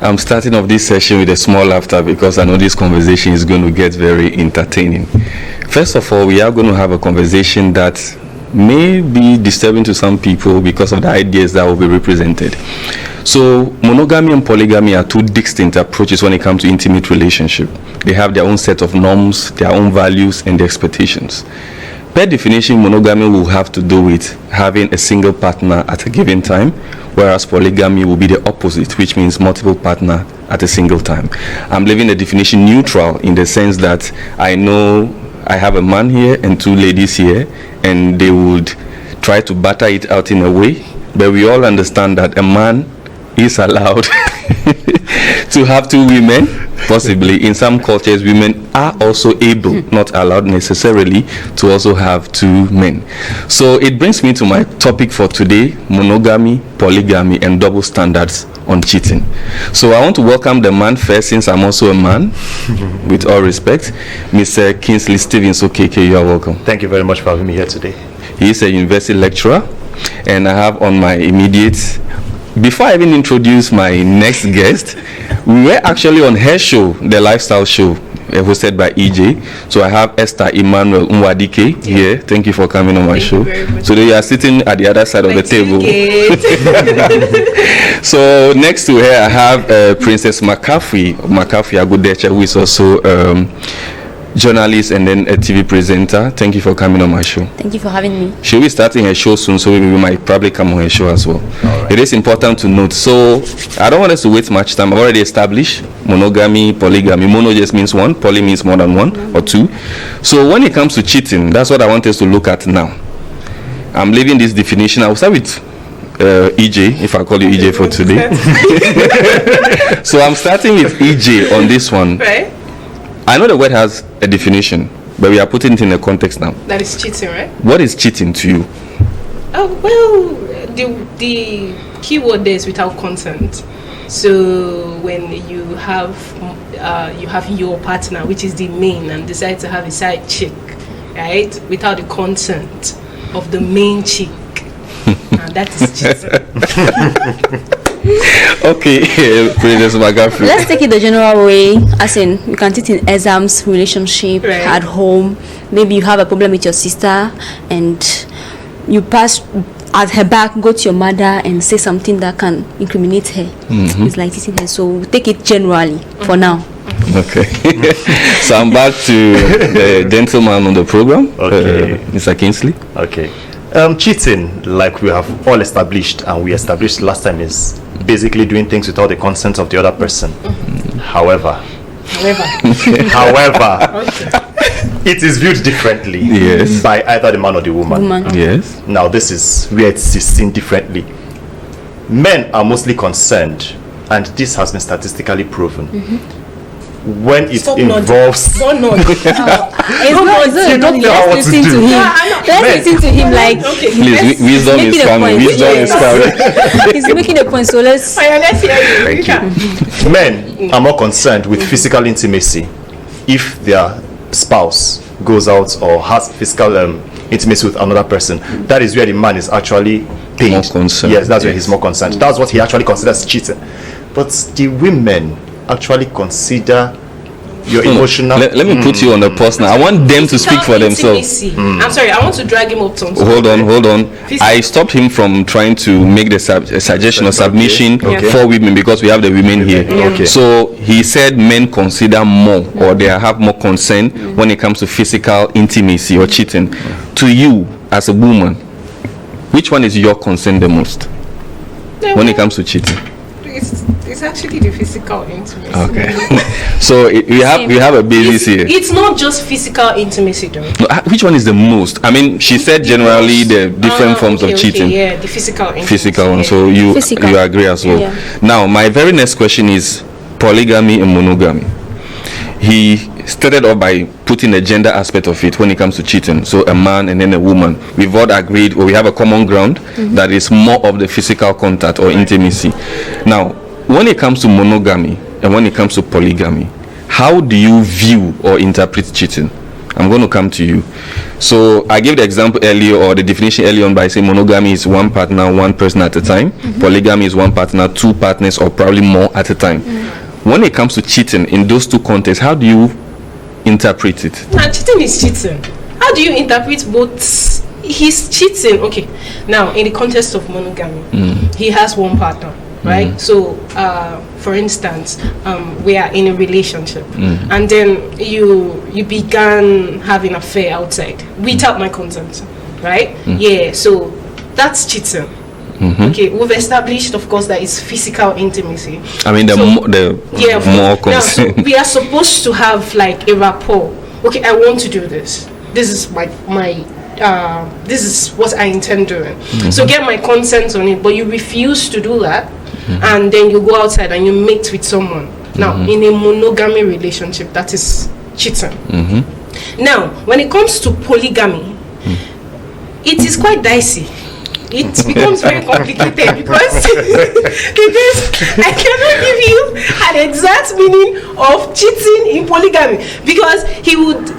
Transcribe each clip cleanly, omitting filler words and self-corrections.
I'm starting off this session with a small laughter because I know this conversation is going to get very entertaining. First of all, we are going to have a conversation that may be disturbing to some people because of the ideas that will be represented. So monogamy and polygamy are two distinct approaches when it comes to intimate relationship. They have their own set of norms, their own values, and their expectations. Per definition, monogamy will have to do with having a single partner at a given time, whereas polygamy will be the opposite, which means multiple partner at a single time. I'm leaving the definition neutral in the sense that I know I have a man here and two ladies here, and they would try to batter it out in a way, but we all understand that a man is allowed to have two women. Possibly in some cultures, women are also able, not allowed necessarily, to also have two men. So it brings me to my topic for today: monogamy, polygamy, and double standards on cheating. So I want to welcome the man first, since I'm also a man, with all respect, Mr. Kingsley Stevens. OKK, you are welcome. Thank you very much for having me here today. He is a university lecturer, and I have on my immediate... Before I even introduce my next guest, we were actually on her show, the lifestyle show, hosted by EJ. So I have Esther Emmanuel Nwadike here. Thank you for coming on my show. So you are sitting at the other side of the table. So next to her, I have Princess McCaffrey Agudecha, who is also journalist and then a TV presenter. Thank you for coming on my show. Thank you for having me. She'll be starting her show soon, so we might probably come on her show as well. Right. It is important to note. So I don't want us to waste much time. I've already established monogamy, polygamy. Mono just means one, poly means more than one or two. So when it comes to cheating, that's what I want us to look at now. I'm leaving this definition. I'll start with EJ, if I call you EJ for today. So I'm starting with EJ on this one. Right. I know the word has a definition, but we are putting it in a context now. That is cheating, right? What is cheating to you? Oh, well, the key word there is without consent. So when you have your partner, which is the main, and decide to have a side chick, right, without the consent of the main chick, and that is cheating. Okay, let's take it the general way, as in you can cheat in exams, relationship, right, at home. Maybe you have a problem with your sister and you pass at her back, go to your mother and say something that can incriminate her. It's like cheating her. So we'll take it generally for now. Okay. So I'm back to the gentleman on the program, Mr. Kingsley. Okay. Cheating, like we have all established and we established last time, is basically doing things without the consent of the other person. However, it is viewed differently by either the man or the woman. Yes. Now this is where it is seen differently. Men are mostly concerned, and this has been statistically proven. When it involves it's not let's listen to him. Let's listen to him, like, please, wisdom is coming. Wisdom is coming. He's making a point, so let's hear you. Men are more concerned with physical intimacy if their spouse goes out or has physical intimacy with another person. That is where the man is actually paid. More concerned. Yes, that's where he's more concerned. That's what he actually considers cheating. But the women actually consider your emotional... Let me put you on the post now. I want them to speak for themselves. I'm sorry, I want to drag him up to... Hold on. I stopped him from trying to make the suggestion or submission for women because we have the women here. So he said men consider more or they have more concern when it comes to physical intimacy or cheating. To you, as a woman, which one is your concern the most when it comes to cheating? It's actually the physical intimacy. Okay. So we have a basis here. It's not just physical intimacy, though. No, which one is the most? I mean, she said generally the different forms of cheating. Yeah, the physical intimacy. Physical one. So you agree as well. Yeah. Now, my very next question is polygamy and monogamy. He started off by putting the gender aspect of it when it comes to cheating. So a man and then a woman. We've all agreed, or we have a common ground that is more of the physical contact or intimacy. Now, when it comes to monogamy and when it comes to polygamy, how do you view or interpret cheating? I'm going to come to you. So I gave the example earlier, or the definition earlier on, by saying monogamy is one partner, one person at a time. Polygamy is one partner, two partners, or probably more at a time. When it comes to cheating in those two contexts, how do you interpret it? Now, cheating is cheating. How do you interpret both? He's cheating. Okay. Now, in the context of monogamy, he has one partner, right? So, for instance, we are in a relationship, and then you began having an affair outside without my consent, right? Yeah. So that's cheating. Okay, we've established, of course, that it's physical intimacy. I mean, more consent. So we are supposed to have like a rapport. Okay, I want to do this. This is this is what I intend doing. So get my consent on it, but you refuse to do that, and then you go outside and you mate with someone. Now, in a monogamy relationship, that is cheating. Now, when it comes to polygamy, it is quite dicey. It becomes very complicated because I cannot give you an exact meaning of cheating in polygamy, because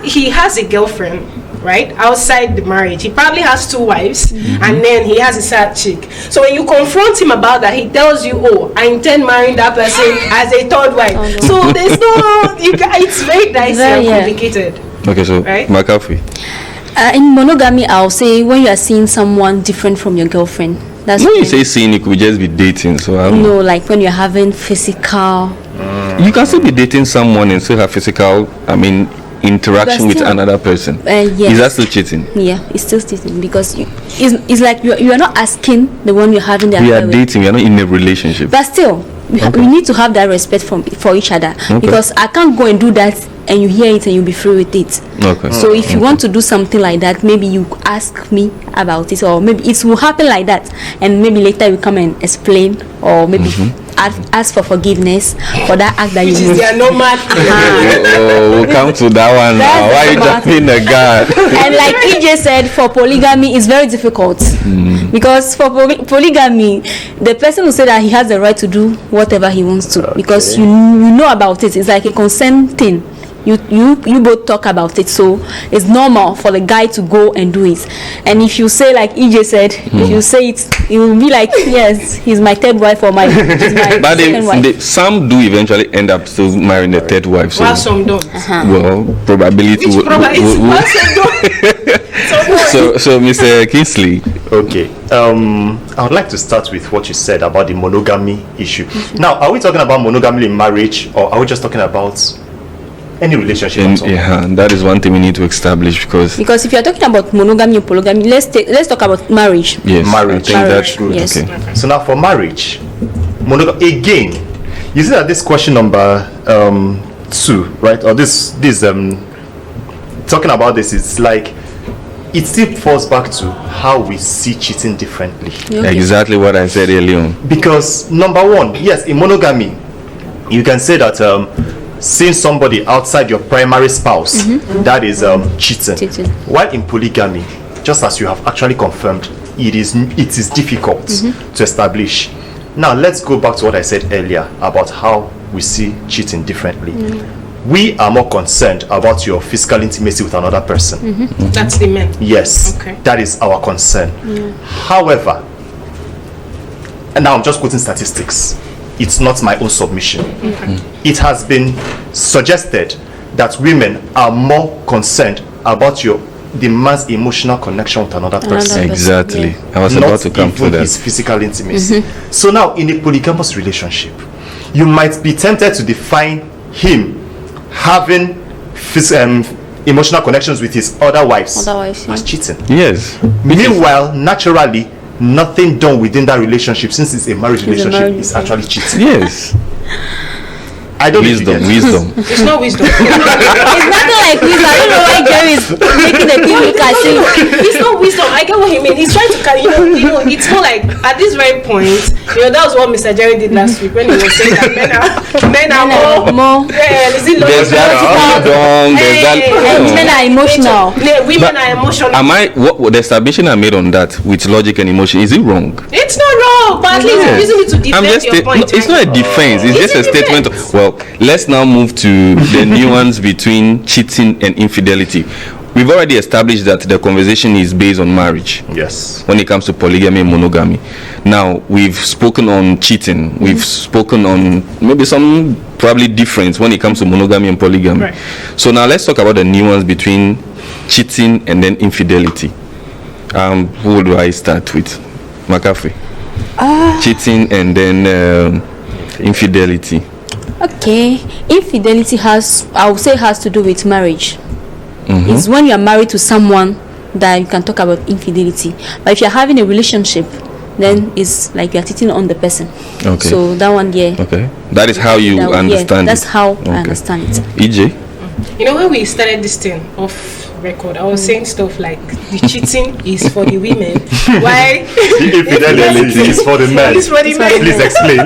he has a girlfriend, right, outside the marriage. He probably has 2 wives, and then he has a side chick. So when you confront him about that, he tells you, "Oh, I intend marrying that person as a 3rd wife." So there's it's very dicey and complicated. Okay, so right? McAfee. In monogamy, I'll say when you are seeing someone different from your girlfriend. That's when you say seeing, it could just be dating. So I don't know. Like when you're having physical. You can still be dating someone and still have physical, interaction with another person. Yes. Is that still cheating? Yeah, it's still cheating, because it's like you are not asking the one you're having the we affair are with. dating. We are not in a relationship. But still, we need to have that respect for each other, because I can't go and do that and you hear it and you'll be free with it. Okay. So if you want to do something like that, maybe you ask me about it, or maybe it will happen like that, and maybe later you come and explain, or maybe ask for forgiveness for that act that you did. They are normal. We'll come to that one now. Why are you jumping the gun? And like EJ said, for polygamy, it's very difficult, because for polygamy, the person will say that he has the right to do whatever he wants to, because you know about it. It's like a consent thing. You both talk about it, so it's normal for the guy to go and do it. And if you say, like EJ said, if you say it will be like, yes, he's my 3rd wife, or my second wife. Some do eventually end up still marrying the 3rd wife. So, well, some don't. Well, probability. So Mr. Kingsley. Okay. I would like to start with what you said about the monogamy issue. Now, are we talking about monogamy in marriage, or are we just talking about any relationship at all? Yeah, that is one thing we need to establish, because if you're talking about monogamy or polygamy, let's talk about marriage. Yes, marriage. I think that's good. Yes. Okay. So now for marriage, again, you see that this question number 2, right, or this talking about this is like, it still falls back to how we see cheating differently. Okay. Exactly what I said earlier on. Because number 1, yes, in monogamy, you can say that seeing somebody outside your primary spouse, that is cheating. While in polygamy, just as you have actually confirmed, it is difficult to establish. Now let's go back to what I said earlier about how we see cheating differently. We are more concerned about your physical intimacy with another person. That's the men. Yes, okay. That is our concern. However, and now I'm just quoting statistics, it's not my own submission. It has been suggested that women are more concerned about the man's emotional connection with another person. Exactly. Yeah. I was about to come to that. His physical intimacy. So now, in a polygamous relationship, you might be tempted to define him having emotional connections with his other wives as cheating. Yes. Meanwhile, naturally, nothing done within that relationship, since it's a marriage relationship, is actually cheating. Yes. I don't wisdom. It's not wisdom. It's nothing like wisdom. I don't know why Jerry is making the thing look as if it's not wisdom. I get what he means. He's trying to carry, it's not like at this very point, That was what Mr. Jerry did last week when he was saying that men are more. Is it there's that women are emotional. Women are emotional. Am I what the establishment I made on that with logic and emotion? Is it wrong? It's not wrong, but at least you're using it to defend your point. No, it's not a defense. It's just a statement. Well, let's now move to the nuance between cheating and infidelity. We've already established that the conversation is based on marriage. Yes. When it comes to polygamy and monogamy. Now, we've spoken on cheating. We've spoken on maybe some probably difference when it comes to monogamy and polygamy. Right. So now let's talk about the nuance between cheating and then infidelity. Who do I start with? McAfee. Cheating and then infidelity. Okay. Infidelity I would say has to do with marriage. It's when you are married to someone that you can talk about infidelity. But if you're having a relationship, then it's like you're cheating on the person. Okay. So that one, Okay. That is how you understand that's it. how I understand it. EJ? When we started this thing off record, I was saying stuff like the cheating is for the women. Why? Infidelity is for the men. It's for the men. Please explain.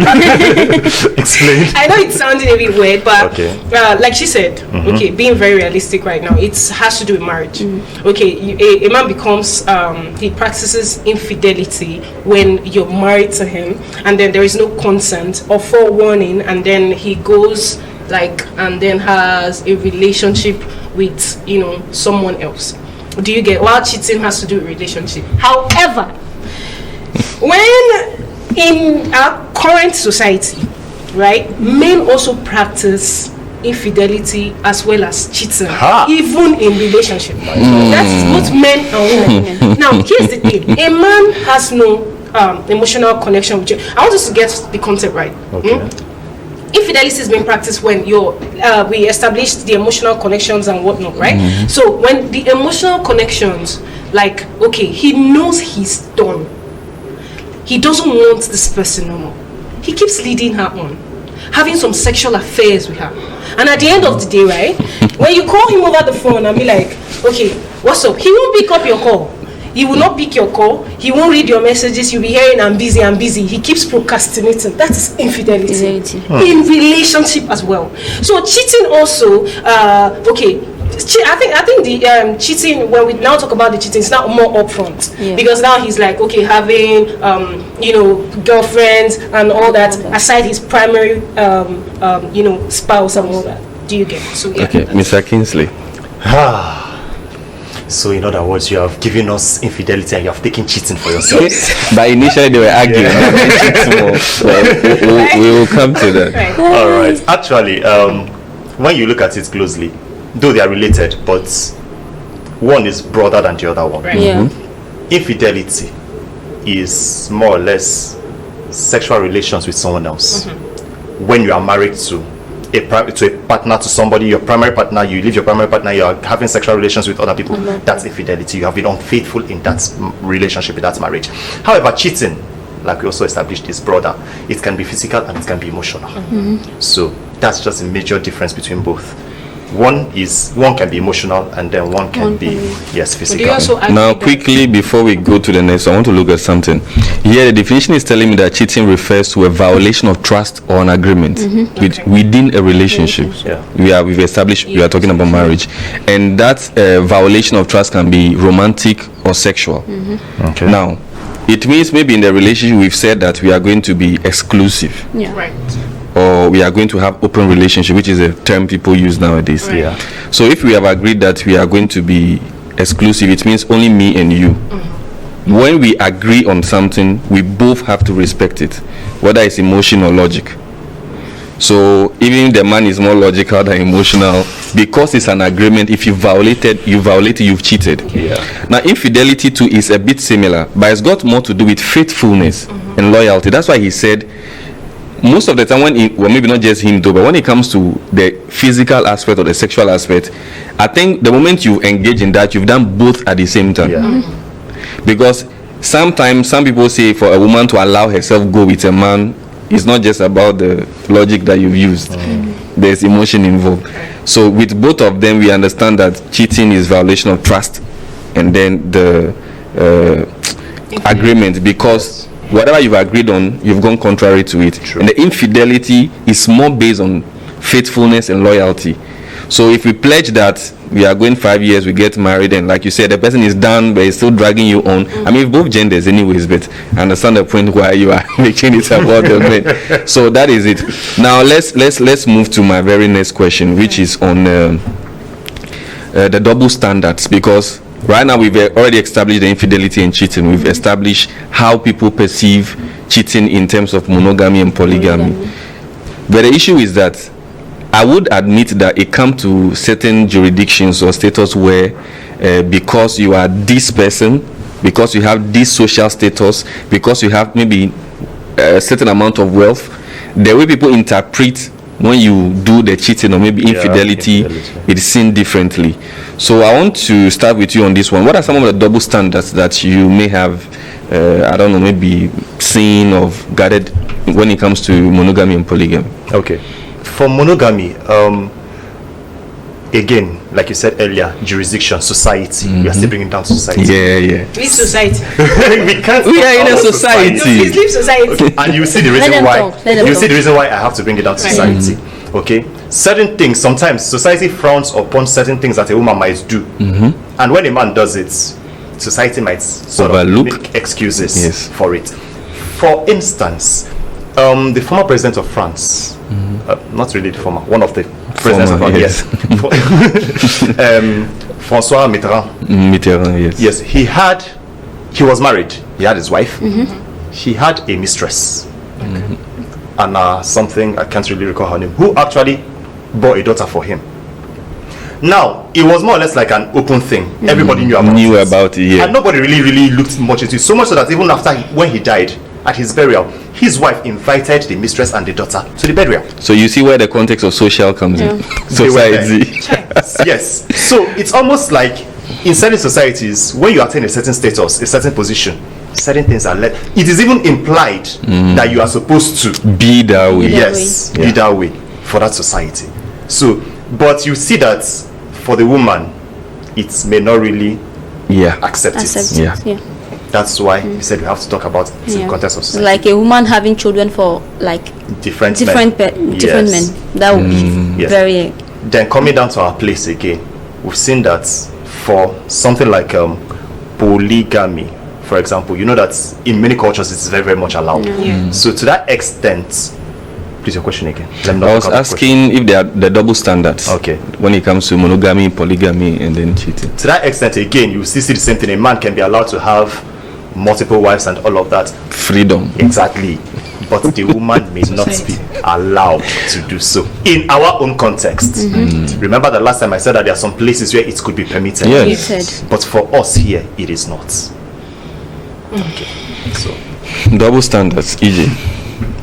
Explain. I know it's sounding a bit weird, but okay. Like she said, okay, being very realistic right now, it has to do with marriage. Okay, a man becomes, he practices infidelity when you're married to him, and then there is no consent or forewarning, and then he goes and then has a relationship with someone else. Do you get? While cheating has to do with relationship. However, when in our current society, right, men also practice infidelity as well as cheating, even in relationship. That's both men and women. Now, here's the thing: a man has no emotional connection with you. I want us to get the concept right. Okay. Infidelity is being practiced when we established the emotional connections and whatnot, right? So when the emotional connections, he knows he's done, he doesn't want this person no more, he keeps leading her on, having some sexual affairs with her, and at the end of the day, right, when you call him over the phone and be like, okay, what's up, he won't pick up your call. He will not pick your call. He won't read your messages. You'll be hearing, I'm busy, I'm busy. He keeps procrastinating. That is infidelity. In relationship as well. So cheating also, I think the cheating, when we now talk about the cheating, it's now more upfront. Because now he's having, girlfriends and all that, aside his primary, spouse and all that. Do you get it? So, okay, Mr. Kingsley. So in other words, you have given us infidelity and you have taken cheating for yourself. But initially they were arguing. We will come to that. Right. All right. Actually, when you look at it closely, though they are related, but one is broader than the other one. Right. Yeah. Infidelity is more or less sexual relations with someone else. When you are married to a partner, to somebody, your primary partner, you leave your primary partner, you are having sexual relations with other people, that's infidelity. You have been unfaithful in that relationship, in that marriage. However, cheating, like we also established, is broader. It can be physical and it can be emotional. So that's just a major difference between both. One can be emotional and then one can be physical. Now quickly before we go to the next, I want to look at something. Here the definition is telling me that cheating refers to a violation of trust or an agreement within a relationship. We've established we are talking about marriage, and that violation of trust can be romantic or sexual. Okay. Now it means maybe in the relationship we've said that we are going to be exclusive. Right. Or we are going to have open relationship, which is a term people use nowadays. Right. So if we have agreed that we are going to be exclusive, it means only me and you. When we agree on something, we both have to respect it, whether it's emotion or logic. So even if the man is more logical than emotional, because it's an agreement, if you violate it, you've cheated. Now infidelity too is a bit similar, but it's got more to do with faithfulness and loyalty. That's why he said most of the time maybe not just him though, but when it comes to the physical aspect or the sexual aspect, I think the moment you engage in that, you've done both at the same time. Because sometimes some people say for a woman to allow herself go with a man, it's not just about the logic that you've used. There's emotion involved. So with both of them, we understand that cheating is violation of trust, and then the agreement, because whatever you've agreed on, you've gone contrary to it. True. And the infidelity is more based on faithfulness and loyalty. So if we pledge that we are going 5 years, we get married, and like you said, the person is done but is still dragging you on. I mean, both genders anyways, but I understand the point why you are making it about the men. So that is it. Now let's move to my very next question, which is on the double standards, because right now we've already established the infidelity and cheating. We've established how people perceive cheating in terms of monogamy and polygamy. But the issue is that I would admit that it comes to certain jurisdictions or status where because you are this person, because you have this social status, because you have maybe a certain amount of wealth, the way people interpret when you do the cheating or maybe infidelity, it's seen differently. So I want to start with you on this one. What are some of the double standards that you may have, I don't know, maybe seen or gathered when it comes to monogamy and polygamy? Okay. For monogamy, again, like you said earlier, jurisdiction, society. We are still bringing down society. Yeah. Which society? We can't. We are in a society. Please leave society. And you see the reason why. You see the reason why I have to bring it down to society. Okay. Certain things, sometimes society frowns upon certain things that a woman might do, and when a man does it, society might sort overlook, of make excuses for it. For instance, the former president of France, not really the former, one of the presidents of France, yes. François Mitterrand. Yes, he was married. He had his wife. He had a mistress. And something, I can't really recall her name, who actually bore a daughter for him. Now, it was more or less like an open thing. Everybody knew about it. Yeah. And nobody really looked much into it. So much so that even after when he died, at his burial, his wife invited the mistress and the daughter to the burial. So you see where the context of social comes in. Society. Yes. So it's almost like in certain societies, when you attain a certain status, a certain position, certain things are it is even implied that you are supposed to be that way. Yes, be that way for that society. So, but you see that for the woman, it may not really accept it. Yeah. That's why we said we have to talk about it in the context of society. Like a woman having children for like different men. That would be very. Then coming down to our place again, we've seen that for something like polygamy, for example, you know that in many cultures it's very, very much allowed. So to that extent, please your question again. I was asking if there are the double standards. Okay. When it comes to monogamy, polygamy, and then cheating. To that extent, again, you still see the same thing. A man can be allowed to have multiple wives and all of that. Freedom. Exactly. But the woman may not be allowed to do so in our own context. Remember the last time I said that there are some places where it could be permitted. Yes. But for us here, it is not. Okay. So double standards, EJ,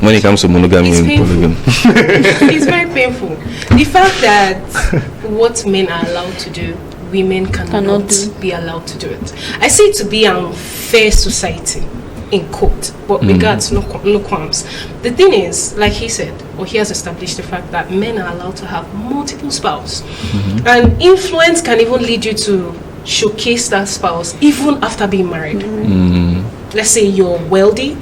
when it comes to monogamy and polygamy. It's very painful. The fact that what men are allowed to do, women cannot be allowed to do it. I see it to be an unfair society, in quote, but regards no qualms. The thing is, like he said, or he has established the fact that men are allowed to have multiple spouses, and influence can even lead you to showcase that spouse even after being married. Let's say you're wealthy,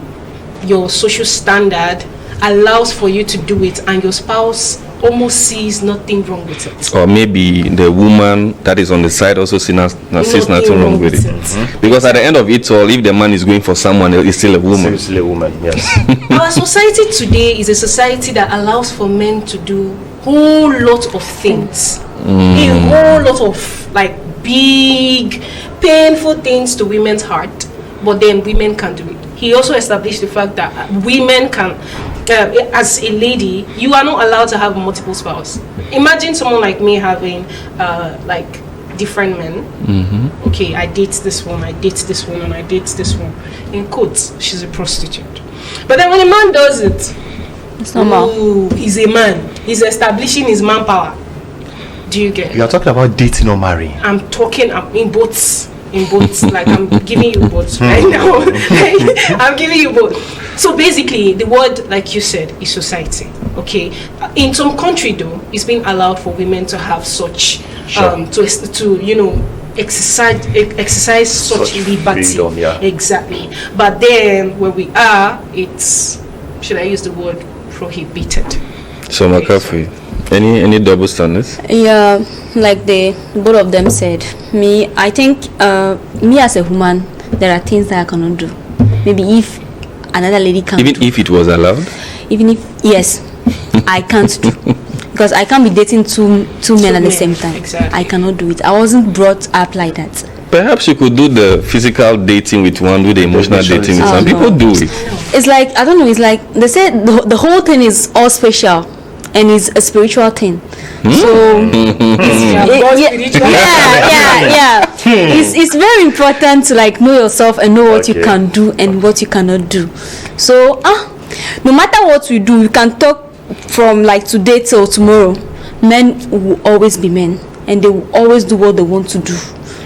your social standard allows for you to do it, and your spouse almost sees nothing wrong with it. Or maybe the woman that is on the side also sees nothing wrong with it. Because at the end of it all, if the man is going for someone, it's still a woman. It's still a woman, yes. Our society today is a society that allows for men to do whole lot of things. A whole lot of like big, painful things to women's heart, but then women can't do it. He also established the fact that women can, as a lady, you are not allowed to have multiple spouses. Imagine someone like me having like different men. Okay, I date this one, I date this one, and I date this one. In quotes, she's a prostitute. But then when a man does it, it's normal. He's a man. He's establishing his manpower. Do you get it? You are talking about dating or marrying. I'm talking in both. Like I'm giving you both right now. I'm giving you both. So basically, the word, like you said, is society. Okay, in some country though, it's been allowed for women to have such to exercise such liberty. Freedom, yeah. Exactly. But then where we are, it's, should I use the word, prohibited. So McCaffrey, any double standards? Yeah, like both of them said. I think me as a woman, there are things that I cannot do. Maybe if another lady can Even if it was allowed? Even if, yes, I can't do. Because I can't be dating two men at the same time. Exactly. I cannot do it. I wasn't brought up like that. Perhaps you could do the physical dating with one, do the emotional dating with some. People do it. It's like, I don't know, it's like they say the whole thing is all special and it's a spiritual thing. So it's very important to like know yourself and know what you can do and what you cannot do. So no matter what we do, you can talk from like today till tomorrow. Men will always be men and they will always do what they want to do.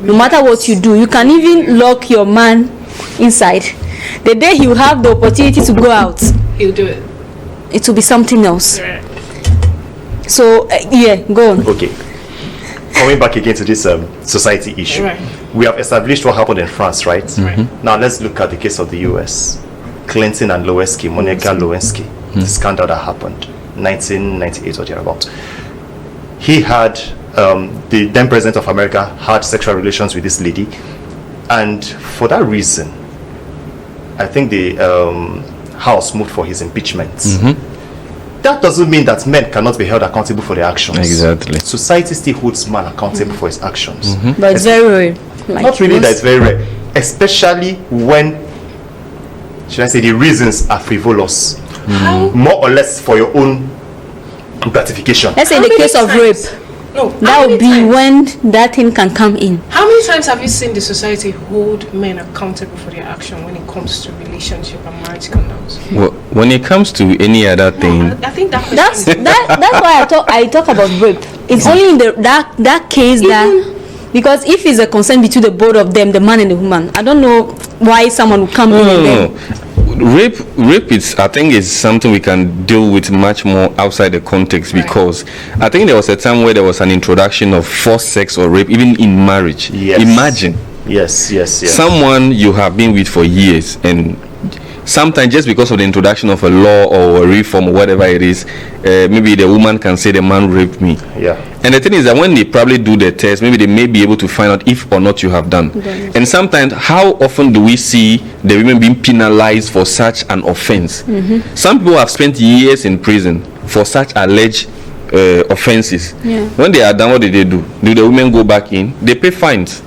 No matter what you do, you can even lock your man inside. The day he will have the opportunity to go out, he'll do it. It will be something else. Right. So go on. Okay. Coming back again to this society issue, Right. We have established what happened in France, right? Mm-hmm. Now let's look at the case of the US. Clinton and Lewinsky, Monica Lewinsky, the scandal that happened 1998 or thereabout. He had the then president of America had sexual relations with this lady, and for that reason I think the House moved for his impeachment. That doesn't mean that men cannot be held accountable for their actions. Exactly. Society still holds man accountable for his actions. But it's very rare. Like Not really that it's very rare, especially when, should I say, the reasons are frivolous, more or less for your own gratification. Let's say How the many case of times? rape. No. That would be when that thing can come in. How many times have you seen the society hold men accountable for their action when it comes to relationship and marriage scandals? Well, when it comes to any other thing, I think that question That's is that's why I talk about rape. It's only in that case that, because if it's a concern between the both of them, the man and the woman, I don't know why someone would come in and then. Rape is, I think, is something we can deal with much more outside the context, because I think there was a time where there was an introduction of forced sex or rape even in marriage. Yes. Imagine Yes. someone you have been with for years, and sometimes just because of the introduction of a law or a reform or whatever it is, maybe the woman can say the man raped me. Yeah. And the thing is that when they probably do the test, maybe they may be able to find out if or not you have done. And sometimes, how often do we see the women being penalized for such an offense? Some people have spent years in prison for such alleged offenses. When they are done, what do? Do the women go back in? They pay fines.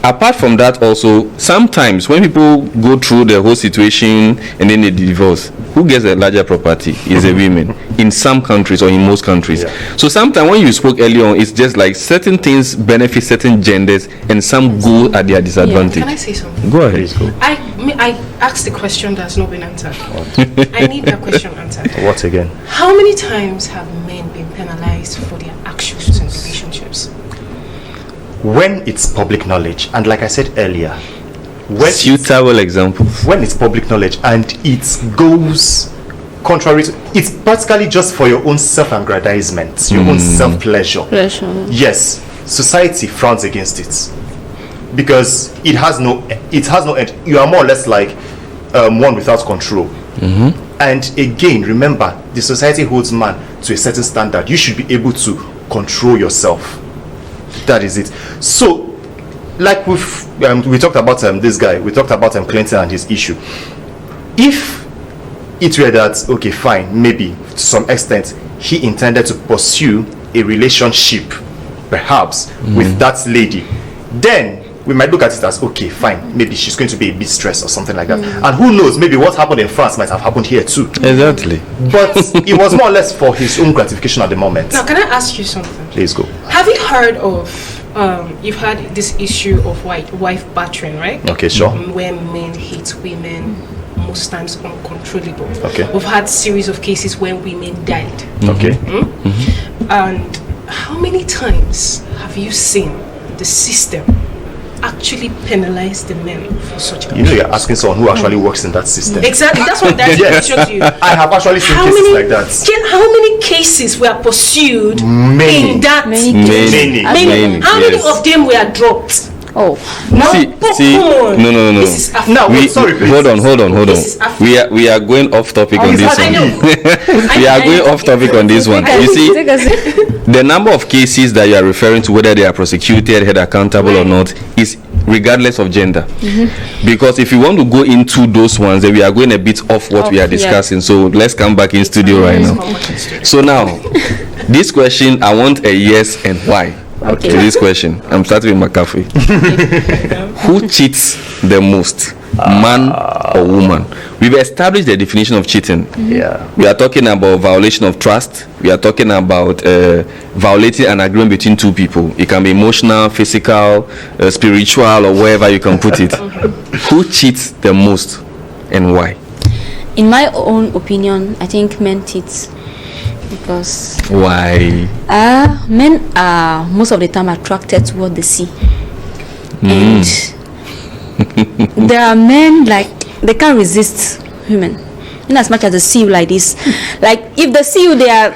Apart from that, also, sometimes when people go through the whole situation and then they divorce, who gets a larger property is the women in some countries or in most countries. So sometimes when you spoke earlier on, it's just like certain things benefit certain genders and some go at their disadvantage. Can I say something? Go ahead. I asked the question that's not been answered. I need that question answered. What again? How many times have men been penalized for their actions in relationships? When it's public knowledge, and like I said earlier, when Suitable examples. when it's public knowledge and it goes contrary to, it's practically just for your own self-aggrandizement, your own self-pleasure. Yes, society frowns against it because it has no end. You are more or less like one without control. And again, remember, the society holds man to a certain standard. You should be able to control yourself. That is it. So, like we talked about this guy, we talked about Clinton and his issue. If it were that, okay, fine, maybe to some extent he intended to pursue a relationship, perhaps with that lady, then we might look at it as, okay, fine, maybe she's going to be a bit stressed or something like that. And who knows, maybe what happened in France might have happened here too. Exactly. But it was more or less for his own gratification at the moment. Now, can I ask you something? Please go. Have you heard of, you've had this issue of wife battering, right? Okay, sure. Where men hit women, most times uncontrollable. Okay. We've had series of cases where women died. Okay. And how many times have you seen the system actually penalize the men for such actions? You know, you're asking someone who actually works in that system. Exactly, that's what that's the question to you. I have actually seen cases like that. How many cases were pursued in that? Many. How many of them were dropped? Oh, no. No. This is Hold on. We are going off topic on this one. We are going off topic on this one. You see, the number of cases that you are referring to, whether they are prosecuted, held accountable or not, is regardless of gender. Because if you want to go into those ones, then we are going a bit off what we are discussing. So let's come back in studio right now. So now, this question, I want a yes and why. Okay. To this question, I'm starting with McAfee. Who cheats the most, man or woman? We've established the definition of cheating. Yeah. We are talking about violation of trust. We are talking about violating an agreement between two people. It can be emotional, physical, spiritual, or wherever you can put it. Who cheats the most and why? In my own opinion, I think men cheat. Because why? Men are most of the time attracted to what they see, and there are men like they can't resist women, in as much as they see you like this. Like if they see you, they are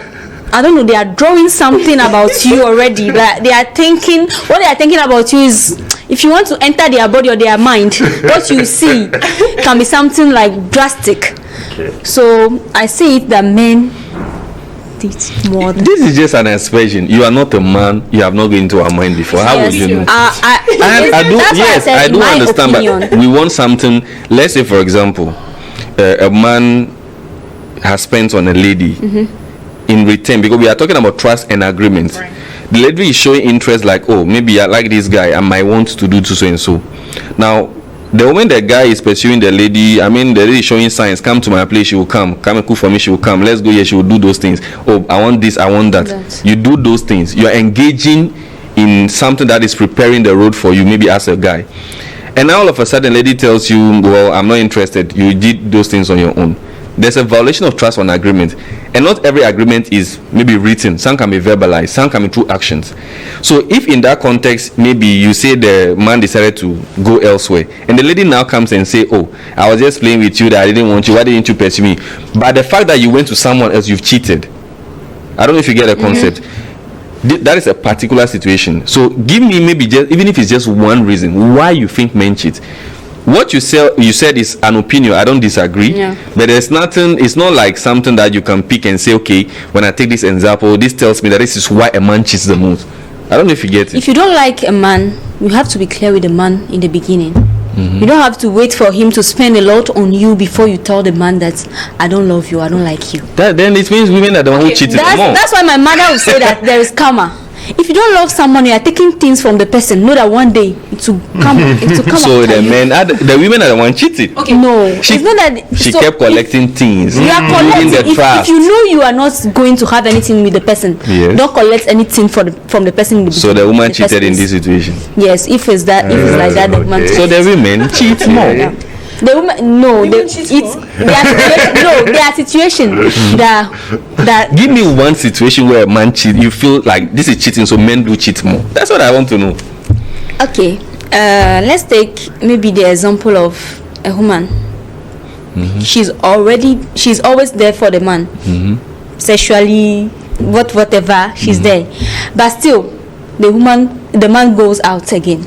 drawing something about you already. But they are thinking, what they are thinking about you is, if you want to enter their body or their mind, what you see can be something like drastic. Okay. So I see it that men. More this is just an expression. You are not a man. You have not been into our mind before. How would you know? I do understand. But we want something. Let's say, for example, a man has spent on a lady in return, because we are talking about trust and agreement. Right. The lady is showing interest, like, oh, maybe I like this guy. I might want to do so and so. Now, the moment the guy is pursuing the lady, the lady is showing signs, come to my place, she will come and cook for me, she will come, let's go here, she will do those things. Oh, I want this, I want that. You do those things. You are engaging in something that is preparing the road for you, maybe as a guy. And now all of a sudden, the lady tells you, well, I'm not interested. You did those things on your own. There's a violation of trust on agreement. And not every agreement is maybe written. Some can be verbalized. Some can be through actions. So if in that context, maybe you say the man decided to go elsewhere, and the lady now comes and say, oh, I was just playing with you, that I didn't want you. Why didn't you pursue me? But the fact that you went to someone else, you've cheated. I don't know if you get the concept. That is a particular situation. So give me maybe just, even if it's just one reason why you think men cheat. What you said is an opinion. I don't disagree. Yeah. But there's nothing, it's not like something that you can pick and say, okay, when I take this example, this tells me that this is why a man cheats the most. I don't know if you get it. If you don't like a man, you have to be clear with the man in the beginning. You don't have to wait for him to spend a lot on you before you tell the man that I don't love you, I don't like you. Then it means women are the one who cheated the most. That's why my mother would say that there is karma. If you don't love someone, you are taking things from the person. Know that one day it will come. So the men, the women are the one cheated. Okay, no, it's not that. She kept collecting things. You are collecting. If you know you are not going to have anything with the person, don't collect anything from the person. In the so the woman cheated in this situation. Yes, if it's like that, the woman. So the women cheat more. Yeah. The woman, no, there are situations that. Give me one situation where a man cheat. You feel like this is cheating, so men do cheat more. That's what I want to know. Okay, let's take maybe the example of a woman. She's always there for the man, sexually, whatever. She's there, but still, the man goes out again,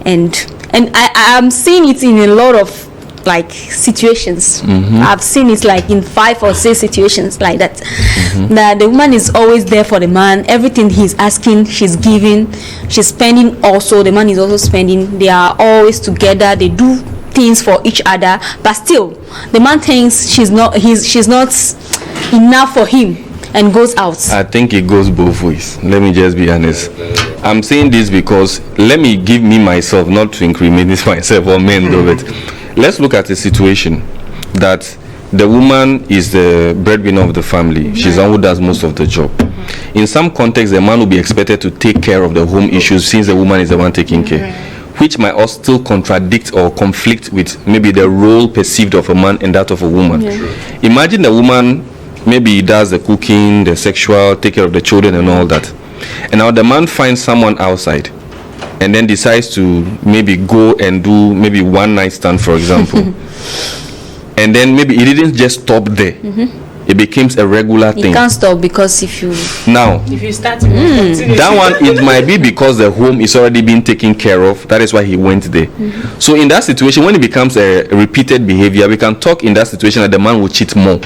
and I am seeing it in a lot of like situations. I've seen it like in 5 or 6 situations like that. That the woman is always there for the man. Everything he's asking, she's giving. She's spending also. The man is also spending. They are always together. They do things for each other. But still, the man thinks she's not enough for him and goes out. I think it goes both ways. Let me just be honest. I'm saying this because let me give me myself, not to incriminate this myself or men of it. Let's look at a situation that the woman is the breadwinner of the family. She's the one who does most of the job. In some context, the man will be expected to take care of the home issues since the woman is the one taking care, which might also still contradict or conflict with maybe the role perceived of a man and that of a woman. Imagine the woman maybe does the cooking, the sexual, take care of the children and all that. And now the man finds someone outside and then decides to maybe go and do maybe one night stand, for example, and then maybe it didn't just stop there. It becomes a regular thing. You can't stop, because if you start that one, it might be because the home is already being taken care of. That is why he went there. So in that situation, when it becomes a repeated behavior, we can talk in that situation that the man will cheat more.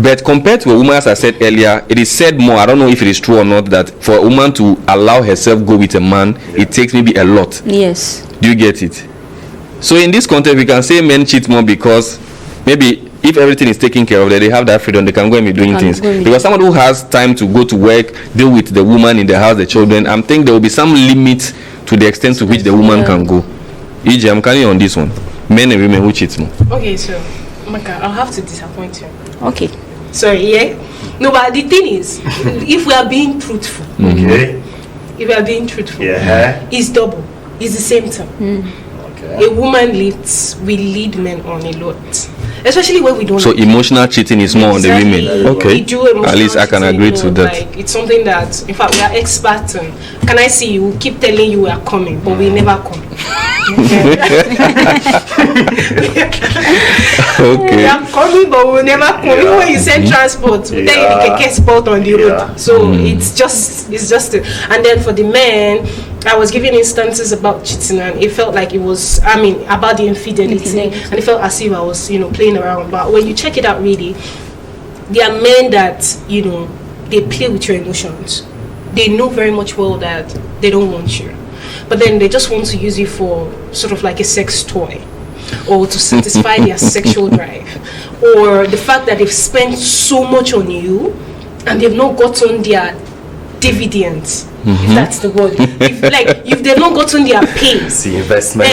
But compared to a woman, as I said earlier, it is said more, I don't know if it is true or not, that for a woman to allow herself go with a man, it takes maybe a lot. Yes. Do you get it? So in this context, we can say men cheat more because maybe if everything is taken care of, they have that freedom, they can go and be doing things. Because someone who has time to go to work, deal with the woman in the house, the children, I'm thinking there will be some limit to the extent to which the woman can go. EJ, I'm carrying on this one. Men and women who cheat more. Okay, so Maka, I'll have to disappoint you. Okay. Sorry, yeah? No, but the thing is, if we are being truthful, if we are being truthful, it's double. It's the same thing. A woman leads, we lead men on a lot. Especially when we don't. So emotional cheating is more on the women. Okay. We do at least I can agree to that. Like, it's something that, in fact, we are experts in. Can I see you? Keep telling you we are coming, but we never come. Okay. We are coming, but we'll never come. Even when you send transport, we tell you the keke spot on the road. So it's just and then for the men, I was giving instances about cheating, and it felt like it was, about the infidelity, and it felt as if I was, playing around. But when you check it out, really, there are men that, they play with your emotions. They know very much well that they don't want you, but then they just want to use you for sort of like a sex toy, or to satisfy their sexual drive, or the fact that they've spent so much on you and they've not gotten their dividends. If that's the word. If they've not gotten their pay. It's the investment.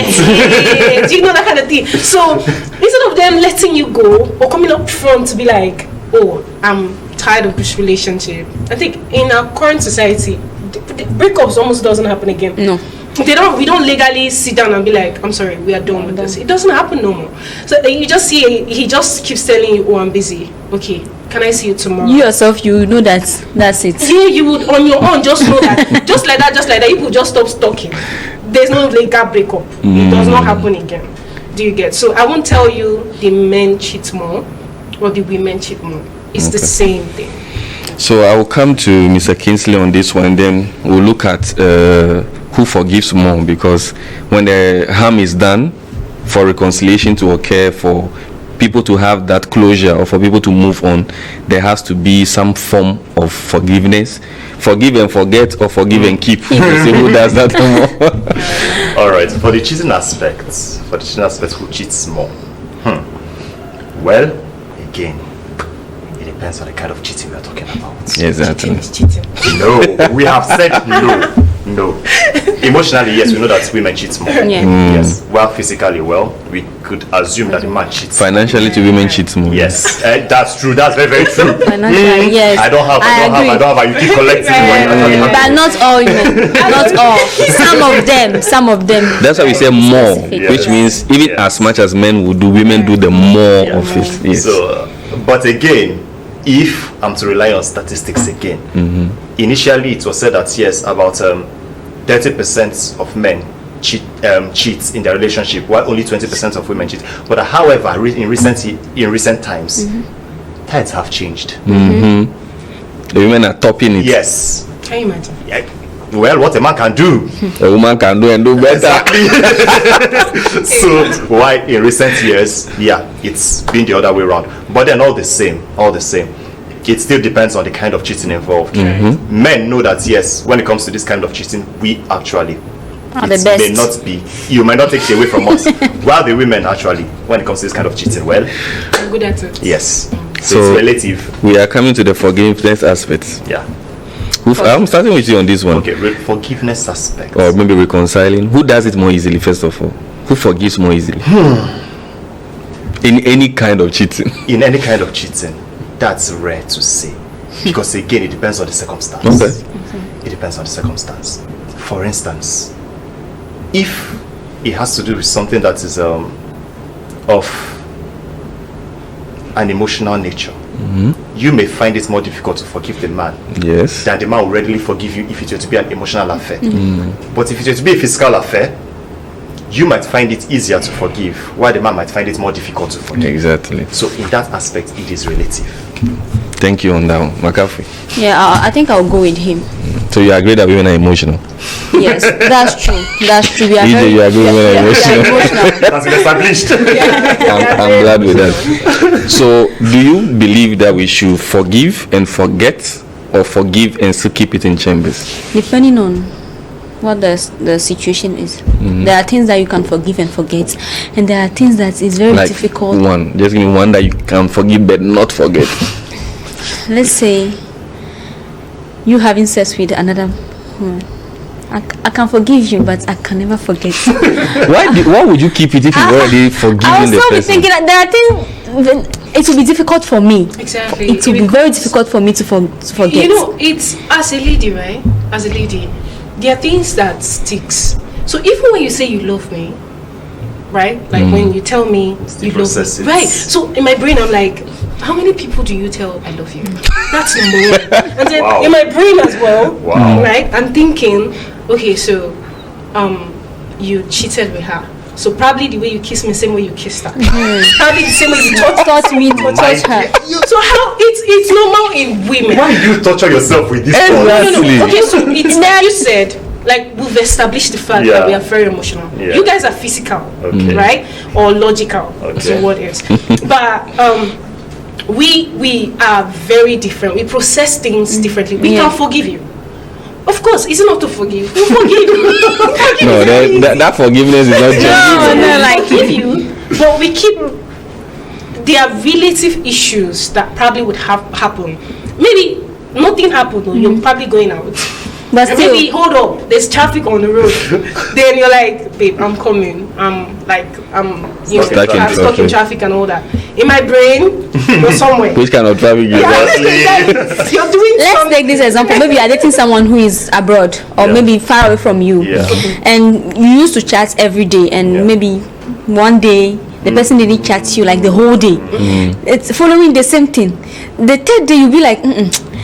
Do you know that kind of thing? So instead of them letting you go or coming up front to be like, oh, I'm tired of this relationship, I think in our current society, the breakups almost doesn't happen again. No. We don't legally sit down and be like, I'm sorry, we are done with this. It doesn't happen no more. So you just see, he just keeps telling you, oh, I'm busy. Okay, can I see you tomorrow? You yourself, you know that's it. Yeah, you would on your own just know that. just like that, you could just stop stalking. There's no legal breakup. It does not happen again. Do you get? So I won't tell you the men cheat more or the women cheat more. It's the same thing. So I will come to Mr. Kingsley on this one, then we'll look at who forgives more, because when the harm is done, for reconciliation to occur, for people to have that closure, or for people to move on, there has to be some form of forgiveness. Forgive and forget, or forgive and keep. See who does that more. All right, for the cheating aspects, who cheats more? Well, again, it depends on the kind of cheating we are talking about. Exactly. Cheating. No, we have said no. Emotionally, yes, we know that women cheat more. Yes. Well, physically, we could assume that the man cheats. Financially, to women cheat more. Yes, that's true. That's very, very true. Financially, yes. I don't have. You keep collecting. But not all women. Not all. Some of them. That's why we say more, Specific. which means even as much as men would do, women do the more of it. Yes. So, but again, if I'm to rely on statistics again, initially it was said that yes, about 30% of men cheat in their relationship, while only 20% of women cheat. But however, in recent times, tides have changed. The women are topping it. Yes. Can you imagine? Yeah. Well, what a man can do, a woman can do and do better. Exactly. So, why in recent years, it's been the other way around. But then all the same, it still depends on the kind of cheating involved. Men know that yes, when it comes to this kind of cheating, we actually are the best. May not be. You might not take it away from us. While the women actually, when it comes to this kind of cheating, well, I'm good at it. Yes. So it's relative. We are coming to the forgiveness aspect. Yeah. I'm starting with you on this one. Okay, forgiveness aspect. Or maybe reconciling. Who does it more easily, first of all? Who forgives more easily? In any kind of cheating. In any kind of cheating, that's rare to say. Because again, it depends on the circumstance. Okay. It depends on the circumstance. For instance, if it has to do with something that is of an emotional nature, you may find it more difficult to forgive the man. Yes. Than the man will readily forgive you if it were to be an emotional affair. But if it were to be a physical affair, you might find it easier to forgive, while the man might find it more difficult to forgive. Exactly. So in that aspect, it is relative. Thank you on that one. McAfee. Yeah, I think I'll go with him. So you agree that women are emotional? Yes, that's true. That's true. We are EJ, you agree women are emotional? That's been established. I'm glad with that. So do you believe that we should forgive and forget, or forgive and still keep it in chambers? Depending on what the situation is. There are things that you can forgive and forget, and there are things that is very Like difficult. one, just give me one that you can forgive but not forget. Let's say you having sex with another woman. I can forgive you, but I can never forget. Why would you keep it if you've already forgiven I the also be person? thinking that there are things. It will be difficult for me. Exactly. It will be very difficult for me to forget. You know, it's as a lady, right? As a lady, there are things that sticks. So even when you say you love me, right? Like when you tell me you love me, right? So in my brain, I'm like, how many people do you tell I love you? That's number one. And then in my brain as well, right? I'm thinking, okay, so you cheated with her. So probably the way you kiss me, same way you kissed her. Probably the same way you touch me, touch her. So how it's normal in women. Why do you torture yourself with this? Exactly. No. Okay, so it's like you said, like we've established the fact that we are very emotional. Yeah. You guys are physical, right? Or logical, is the word is. But we are very different. We process things differently. We can forgive you. Of course, it's not to forgive. We forgive. No, that forgiveness is not genuine. No, like give you, but we keep. There are relative issues that probably would have happened. Maybe nothing happened though. You're probably going out. But And still, maybe hold up, there's traffic on the road. Then you're like, babe, I'm coming. I'm stuck in traffic and all that. In my brain, you're somewhere. Which kind of traffic is that? You're doing let's something. take this example. Maybe you're dating someone who is abroad or maybe far away from you, and you used to chat every day, and maybe one day the person didn't chat you like the whole day. It's following the same thing. The third day you'll be like,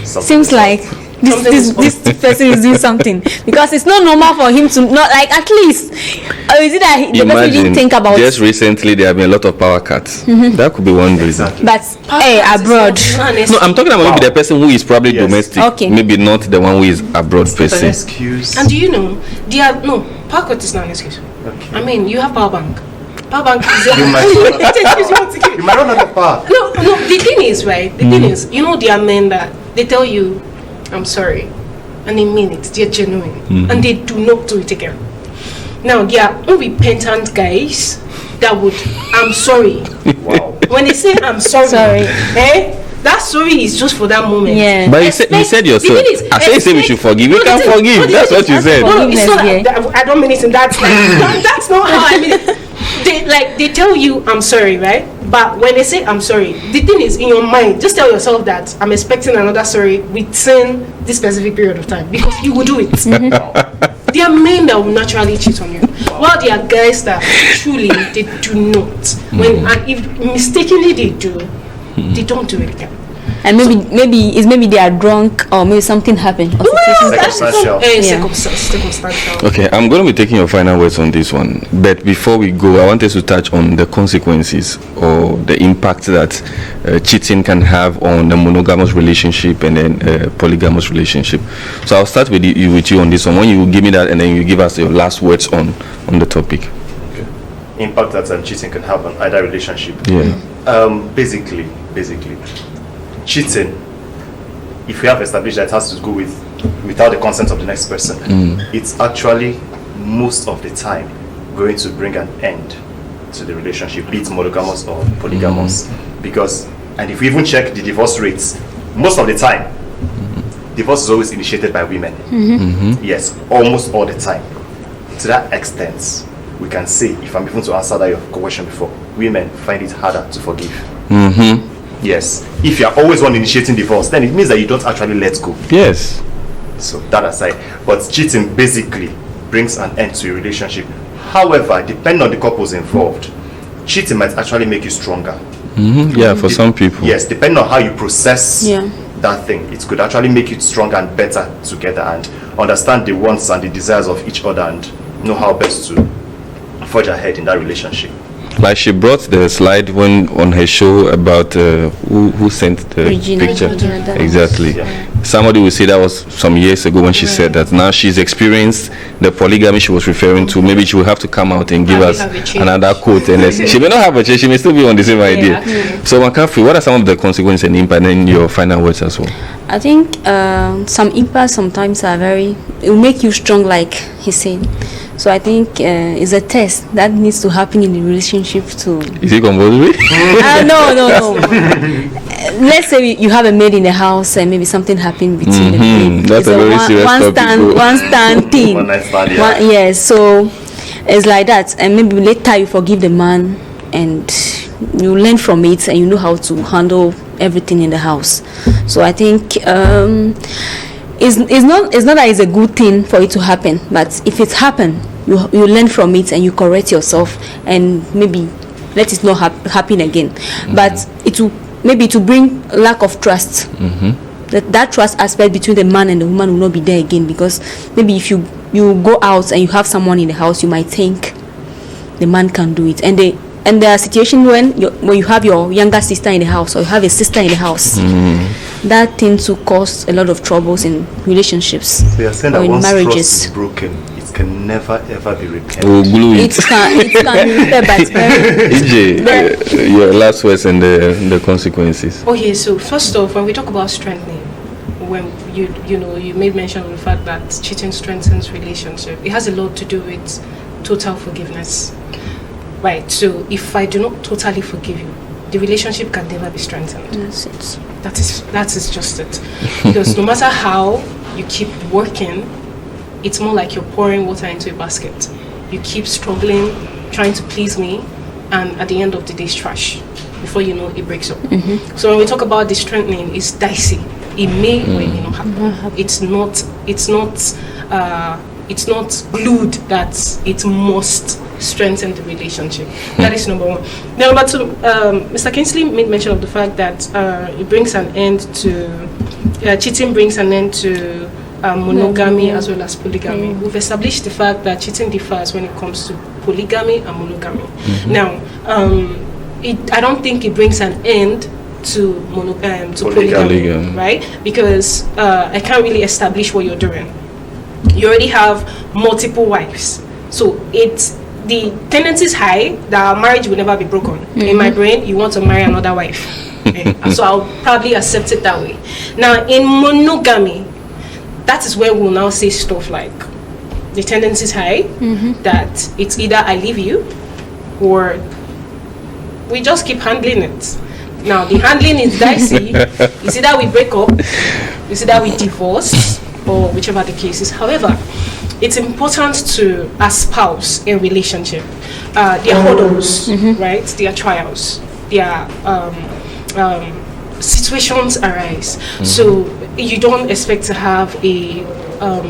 seems like this person is doing something, because it's not normal for him to not, like, at least, or is it that the person didn't think about just recently there have been a lot of power cuts. That could be one reason. But abroad, No, I'm talking about maybe the person who is probably domestic. Okay. Maybe not the one who is abroad per se. Excuse. And do you know, power cut is not an excuse. Okay. I mean, you have power bank. Power bank is You might not have the power. No, the thing is, right? The thing is, you know, there are men that they tell you, I'm sorry, and they mean it. They're genuine, and they do not do it again. Now, there are unrepentant guys that would, I'm sorry. Wow. When they say I'm sorry, that sorry is just for that moment. yeah. But you said yourself. I say we should forgive. We can forgive. That's what you said. No, it's not. Forgiveness, I don't mean it in that. Like, that's not how I mean it. They tell you I'm sorry, right? But when they say I'm sorry, the thing is, in your mind, just tell yourself that I'm expecting another sorry within this specific period of time, because you will do it. There are men that will naturally cheat on you, while there are guys that truly they do not. And if mistakenly they do, they don't do it again. And maybe they are drunk, or maybe something happened. Circumstantial. Okay, I'm going to be taking your final words on this one. But before we go, I want us to touch on the consequences or the impact that cheating can have on a monogamous relationship and then a polygamous relationship. So I'll start with you on this one. When you give me that, and then you give us your last words on the topic. Okay. Impact that cheating can have on either relationship. Yeah. Basically, cheating, if we have established that it has to go without the consent of the next person, it's actually most of the time going to bring an end to the relationship, be it monogamous or polygamous. Because, and if we even check the divorce rates, most of the time, divorce is always initiated by women. Yes, almost all the time. To that extent, we can say, if I'm even to answer that your question before, women find it harder to forgive. Yes. If you are always one initiating divorce, then it means that you don't actually let go. Yes. So that aside, but cheating basically brings an end to a relationship. However, depending on the couples involved, cheating might actually make you stronger. Yeah, for some people. Yes, depending on how you process that thing, it could actually make you stronger and better together, and understand the wants and the desires of each other, and know how best to forge ahead in that relationship. Like she brought the slide when on her show about who sent the picture. Exactly. Yeah. Somebody will say that was some years ago when she said that. Now she's experienced the polygamy she was referring to. Maybe she will have to come out and give us another quote. And she may not have a change. She may still be on the same idea. So McCaffrey, what are some of the consequences and impact in your final words as well? I think some impacts sometimes are it will make you strong, like he said. So I think it's a test that needs to happen in the relationship too. Is it compulsory? No. Let's say you have a maid in the house and maybe something happened between the maid. That's a very serious topic. One stand thing. Yes, so it's like that. And maybe later you forgive the man and you learn from it and you know how to handle everything in the house. So I think it's not that it's a good thing for it to happen, but if it happens, you learn from it and you correct yourself and maybe let it not happen again. But it will bring lack of trust. That trust aspect between the man and the woman will not be there again, because maybe if you go out and you have someone in the house, you might think the man can do it, and there are situations when you have your younger sister in the house, or you have a sister in the house. That tends to cause a lot of troubles in relationships or in marriages. Trust is broken, it can never ever be repaired. It can be repaired, but EJ, your last words and the consequences. Okay, so first off, when we talk about strengthening, when you made mention of the fact that cheating strengthens relationship, it has a lot to do with total forgiveness. Right, so if I do not totally forgive you, the relationship can never be strengthened. That's it. That is just it. Because no matter how you keep working, it's more like you're pouring water into a basket. You keep struggling, trying to please me, and at the end of the day, it's trash. Before you know, it breaks up. So when we talk about the strengthening, it's dicey. It may or it may not happen. It's not glued that it must strengthen the relationship. That is number one. Now, number two, Mr. Kingsley made mention of the fact that it brings an end to cheating, brings an end to monogamy as well as polygamy. We've established the fact that cheating differs when it comes to polygamy and monogamy. Now, I don't think it brings an end to polygamy, right? Because I can't really establish what you're doing. You already have multiple wives, so the tendency is high that marriage will never be broken. In my brain, you want to marry another wife, so I'll probably accept it that way. Now, in monogamy, that is where we'll now say stuff like the tendency is high that it's either I leave you or we just keep handling it. Now, the handling is dicey. It's either we break up, it's either we divorce, or whichever the case is. However, it's important to espouse a relationship. There are hurdles, right? There are trials. There are situations arise. So you don't expect to have a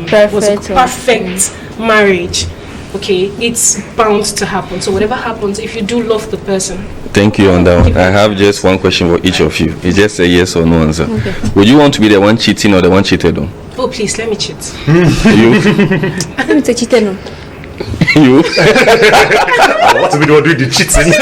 perfect marriage. Okay, it's bound to happen. So whatever happens, if you do love the person. Thank you on that one. I have just one question for each of you. It's just a yes or no answer. Okay. Would you want to be the one cheating or the one cheated on? Oh, please, let me cheat. You? I think it's a cheated on. You? I want to be the one doing the cheating.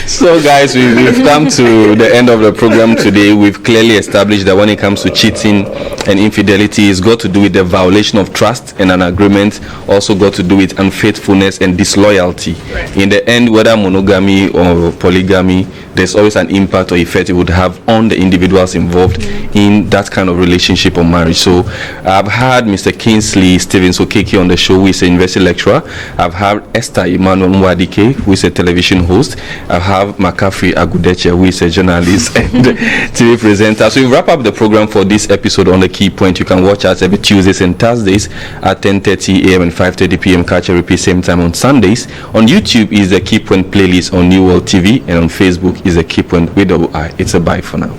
So guys, we've come to the end of the program today. We've clearly established that when it comes to cheating and infidelity, it's got to do with the violation of trust and an agreement, also got to do with unfaithfulness and disloyalty. Right. In the end, whether monogamy or polygamy, there's always an impact or effect it would have on the individuals involved in that kind of relationship or marriage. So I've had Mr. Kingsley Stevens Okeke on the show, who is a university lecturer. I've had Esther Emmanuel Mwadike, who is a television host. I have McCaffrey Agudeche, who is a journalist and TV presenter. So we wrap up the program for this episode on the Key Point. You can watch us every Tuesdays and Thursdays at 10:30 a.m. and 5:30 p.m. Catch a repeat same time on Sundays. On YouTube is the Key Point playlist on New World TV, and on Facebook is the Key Point with double I. It's a bye for now.